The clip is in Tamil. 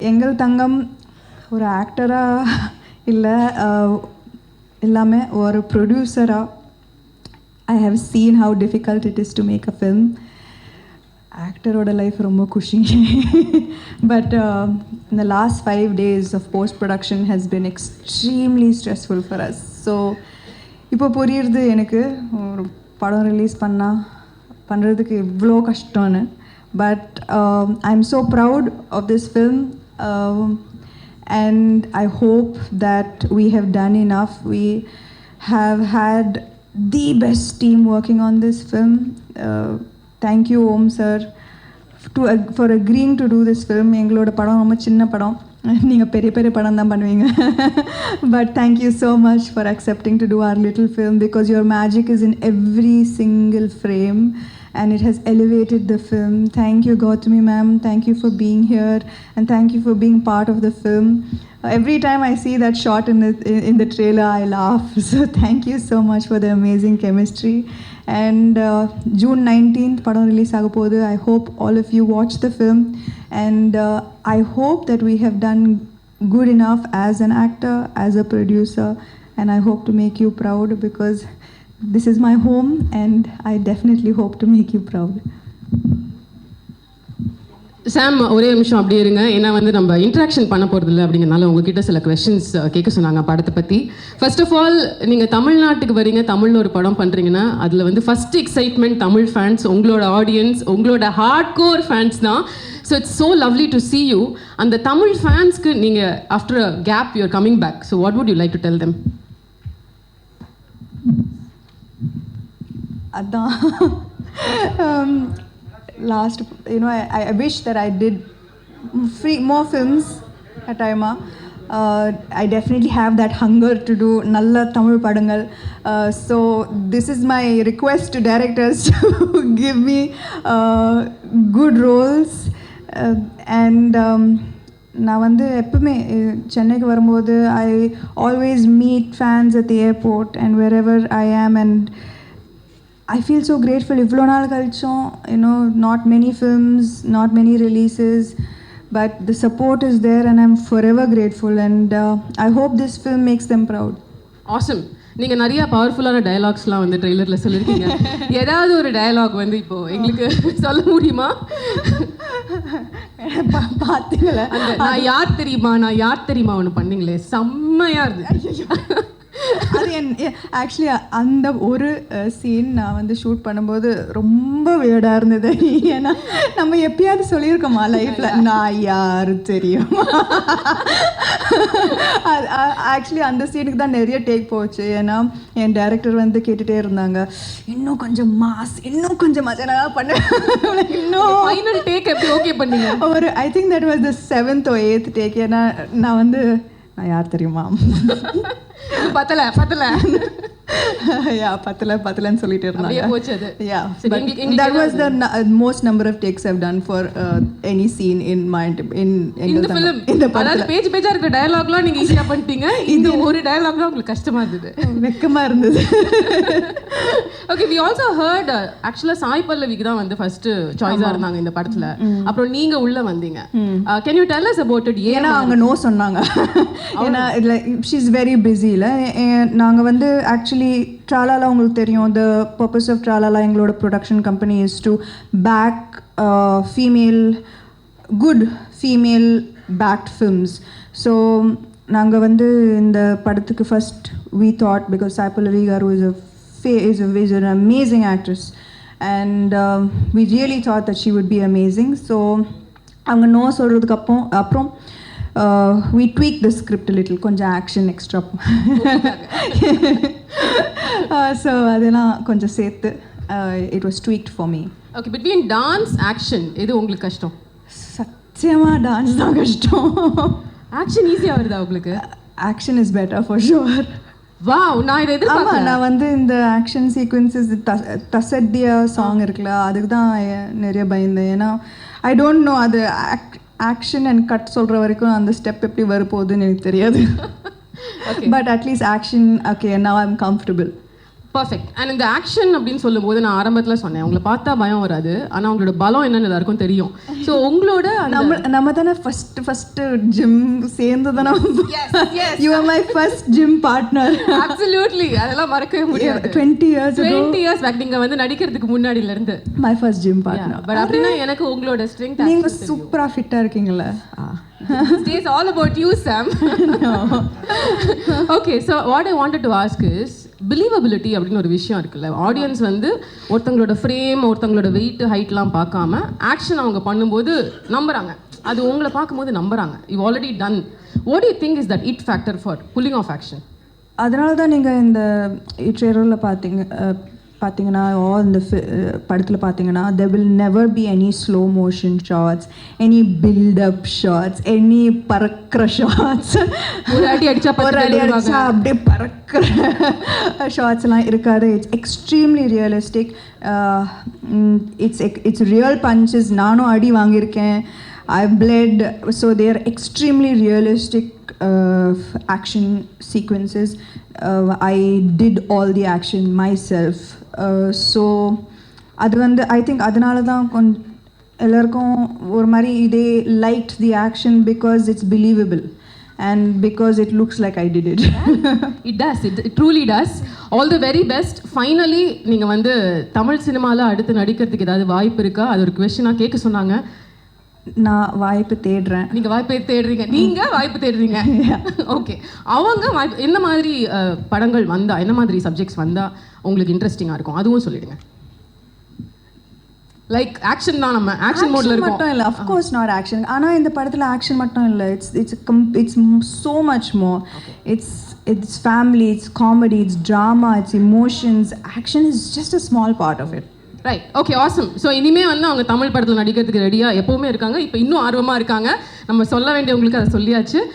எங்கள் தங்கம் ஒரு ஆக்டராக இல்லை, எல்லாமே ஒரு ப்ரொடியூசராக I have seen how difficult it is to make a film. ஆக்டரோட லைஃப் ரொம்ப குஷி. பட் இந்த last 5 days of post production has been extremely stressful for us. So இப்போ புரியுறது எனக்கு ஒரு படம் ரிலீஸ் பண்ணுறதுக்கு இவ்வளோ கஷ்டம்னு. But I am so proud of this film. And I hope that we have done enough. We have had the best team working on this film. Thank you, Om sir, for agreeing to do this film. எங்களோட படம் ரொம்ப சின்ன படம், நீங்கள் பெரிய பெரிய படம் தான் பண்ணுவீங்க. But thank you so much for accepting to do our little film, because your magic is in every single frame and it has elevated the film. Thank you, Gautami ma'am. Thank you for being here and thank you for being part of the film. Every time I see that shot in the trailer, I laugh. So thank you so much for the amazing chemistry. And June 19th, padam release agapodhu. I hope all of you watch the film, and I hope that we have done good enough as an actor, as a producer, and I hope to make you proud, because this is my home and I definitely hope to make you proud. சாம், ஒரே நிமிஷம் அப்படியே இருங்க. ஏன்னா நம்ம இன்ட்ராக்ஷன் பண்ண போகிறது இல்லை அப்படிங்கிறனால உங்ககிட்ட சில கொஸ்டின்ஸ் கேட்க சொன்னாங்க படத்தை பற்றி. ஃபர்ஸ்ட் ஆஃப் ஆல், நீங்கள் தமிழ்நாட்டுக்கு வரீங்க, தமிழில் ஒரு படம் பண்ணுறீங்கன்னா அதில் ஃபர்ஸ்ட் எக்ஸைட்மெண்ட் தமிழ் ஃபேன்ஸ், உங்களோட ஆடியன்ஸ், உங்களோட ஹார்ட் கோர் ஃபேன்ஸ் தான். So it's so lovely to see you. அந்த தமிழ் ஃபேன்ஸ்க்கு நீங்கள் after a gap you are coming back. So what would you like to tell them? அதான் last, I wish that I did more films at Aima. I definitely have that hunger to do nalla Tamil padangal. So this is my request to directors to give me good roles. And நான் எப்பவுமே சென்னைக்கு வரும்போது I always meet fans at the airport and wherever I am, and I feel so grateful. Ivlo naal kalichom, not many films, not many releases, but the support is there and I'm forever grateful, and I hope this film makes them proud. Awesome. நீங்க நிறைய பவர்ஃபுல்லான டயலாக்ஸ்லாம் ட்ரெய்லரில் சொல்லியிருக்கீங்க. ஏதாவது ஒரு டயலாக் இப்போ எங்களுக்கு சொல்ல முடியுமா? பார்த்தீங்களா, நான் யார் தெரியுமா ஒன்று பண்ணீங்களே, செம்மையா இருந்து. அது ஆக்சுவலி அந்த ஒரு சீன் நான் ஷூட் பண்ணும்போது ரொம்ப வியர்டாக இருந்தது. ஏன்னா நம்ம எப்பயாவது சொல்லியிருக்கோமா லைஃப்பில் நான் யார் தெரியுமா? ஆக்சுவலி அந்த சீனுக்கு தான் நிறைய டேக் போச்சு. ஏன்னா என் டைரக்டர் கேட்டுகிட்டே இருந்தாங்க, இன்னும் கொஞ்சம் மாஸ் நான் பண்ணேன். இன்னும் ஃபைனல் டேக் எப்படி ஓகே பண்ணீங்க? ஒரு I think that was the 7th or 8th take. ஏன்னா நான் யார் தெரியுமா பத்தல பத்தலன்னு சொல்லிட்டு இருந்தாங்க. Yeah, that was the most number of takes I've done for any scene in the film. அதாவது பேஜா இருக்கிற டயலாக்லாம் நீங்க ஈஸியா பண்ணிட்டீங்க. இந்த ஒரு டயலாக்லாம் உங்களுக்கு கஷ்டமா இருந்தது, வெக்கமா இருந்தது. Okay, we also heard actually Sai பல்லவிக்கு தான் ஃபர்ஸ்ட் சாய்ஸா இருந்தாங்க இந்த படத்துல. அப்புறம் நீங்க உள்ள வந்தீங்க. Can you tell us about it? ஏன்னா அவங்க நோ சொன்னாங்க. ஏன்னா she is very busy இல்ல. நாங்க actually Tralala உங்களுக்கு தெரியும், the purpose of Tralala எங்களோட production company is to back good female backed films. So நாங்கள் இந்த படத்துக்கு first we thought, because Sai Pallavi garu is an amazing actress, and we really thought that she would be amazing. So அவங்க நோ சொல்கிறதுக்கு அப்புறம் we tweaked the script a little, கொஞ்சம் action extra. So அதெல்லாம் கொஞ்சம் சேர்த்து it was tweaked for me. Okay, between dance action எது உங்களுக்கு கஷ்டம்? சத்தியமா டான்ஸ் தான் கஷ்டம். ஆக்ஷன் ஈஸியா வருதா உங்களுக்கு? Action is better for sure. Wow, நான் இதை எதிர்பார்க்கல. நான் இந்த ஆக்ஷன் சீக்வன்சஸ் தசத்தியா சாங் இருக்குல்ல, அதுக்கு தான் நிறைய பயந்தேன். ஏன்னா ஐ டோன்ட் நோ அது ஆக்ஷன் அண்ட் கட் சொல்கிற வரைக்கும் அந்த ஸ்டெப் எப்படி வரப்போகுதுன்னு எனக்கு தெரியாது. But at least action, okay, now I am comfortable. Perfect. And இந்த ஆக்ஷன் அப்படின்னு சொல்லும்போது நான் ஆரம்பத்தில் சொன்னேன், உங்களை பார்த்தா பயம் வராது, ஆனால் உங்களோட பலம் என்னன்னு எல்லாருக்கும் தெரியும். ஸோ உங்களோட நம்ம தானே ஃபர்ஸ்ட் ஜிம் சேர்ந்து தானே. You are my first gym partner. Absolutely, அதெல்லாம் மறக்கவே முடியாது. 20 years பேக் நீங்கள் வந்து நடிக்கிறதுக்கு முன்னாடில இருந்து my first gym partner. But அப்படின்னா எனக்கு உங்களோட ஸ்ட்ரெங்க், நீங்க சூப்பரா ஃபிட்டா இருக்கீங்களா? This day is all about you, Sam. Okay, so what I wanted to ask is believability அப்படின்னு ஒரு விஷயம் இருக்குல்ல. ஆடியன்ஸ் வந்து ஒருத்தங்களோட ஃப்ரேம், ஒருத்தங்களோட வெயிட், ஹைட்லாம் பார்க்காம ஆக்ஷன் அவங்க பண்ணும்போது நம்புறாங்க. அது உங்களை பார்க்கும்போது நம்புறாங்க. You already done. What do you think is that it factor for pulling off action? அதனால தான் நீங்கள் இந்த ட்ரெய்லரில் பார்த்தீங்கன்னா இந்த படத்தில் பார்த்தீங்கன்னா there will never be any slow motion shots, any build up shots, any பறக்கிற ஷாட்ஸ், ஒரு அடி அடிச்சா அப்படியே பறக்கிற ஷாட்ஸ்லாம் இருக்காது. It's extremely realistic. It's real punches. நானும் அடி வாங்கியிருக்கேன். I've bled, so they are extremely realistic action sequences. I did all the action myself. So அது வந்து I think அதனால தான் எல்லாருக்கும் ஒரு மாதிரி இதே liked the action because it's believable and because it looks like I did it. It does. It truly does. All the very best. Finally நீங்கள் வந்து தமிழ் சினிமாவில் அடுத்து நடிக்கிறதுக்கு ஏதாவது வாய்ப்பு இருக்கா? அது ஒரு கொஸ்டினாக கேட்க சொன்னாங்க. நான் வாய்ப்பு தேடுறேன். நீங்கள் வாய்ப்பை தேடுறீங்க. நீங்கள் வாய்ப்பு தேடுறீங்க. ஓகே, அவங்க வாய்ப்பு என்ன மாதிரி படங்கள் வந்தால், என்ன மாதிரி சப்ஜெக்ட்ஸ் வந்தால் உங்களுக்கு இன்ட்ரெஸ்டிங்காக இருக்கும் அதுவும் சொல்லிடுங்க. லைக் ஆக்ஷன் தான், நம்ம ஆக்ஷன் மோட்ல இருக்கோம். மட்டும் இல்லை, அஃப்கோர்ஸ் நாட் ஆக்ஷன். ஆனால் இந்த படத்தில் ஆக்ஷன் மட்டும் இல்லை. It's so much more. It's family, it's comedy, it's drama, it's emotions. Action is just a small part of it. Right. Okay, awesome. So இனிமேல் வந்து அவங்க தமிழ் படத்தில் நடிக்கிறதுக்கு ரெடியாக எப்போவுமே இருக்காங்க. இப்போ இன்னும் ஆர்வமாக இருக்காங்க. நம்ம சொல்ல வேண்டியவங்களுக்கு அதை சொல்லியாச்சு.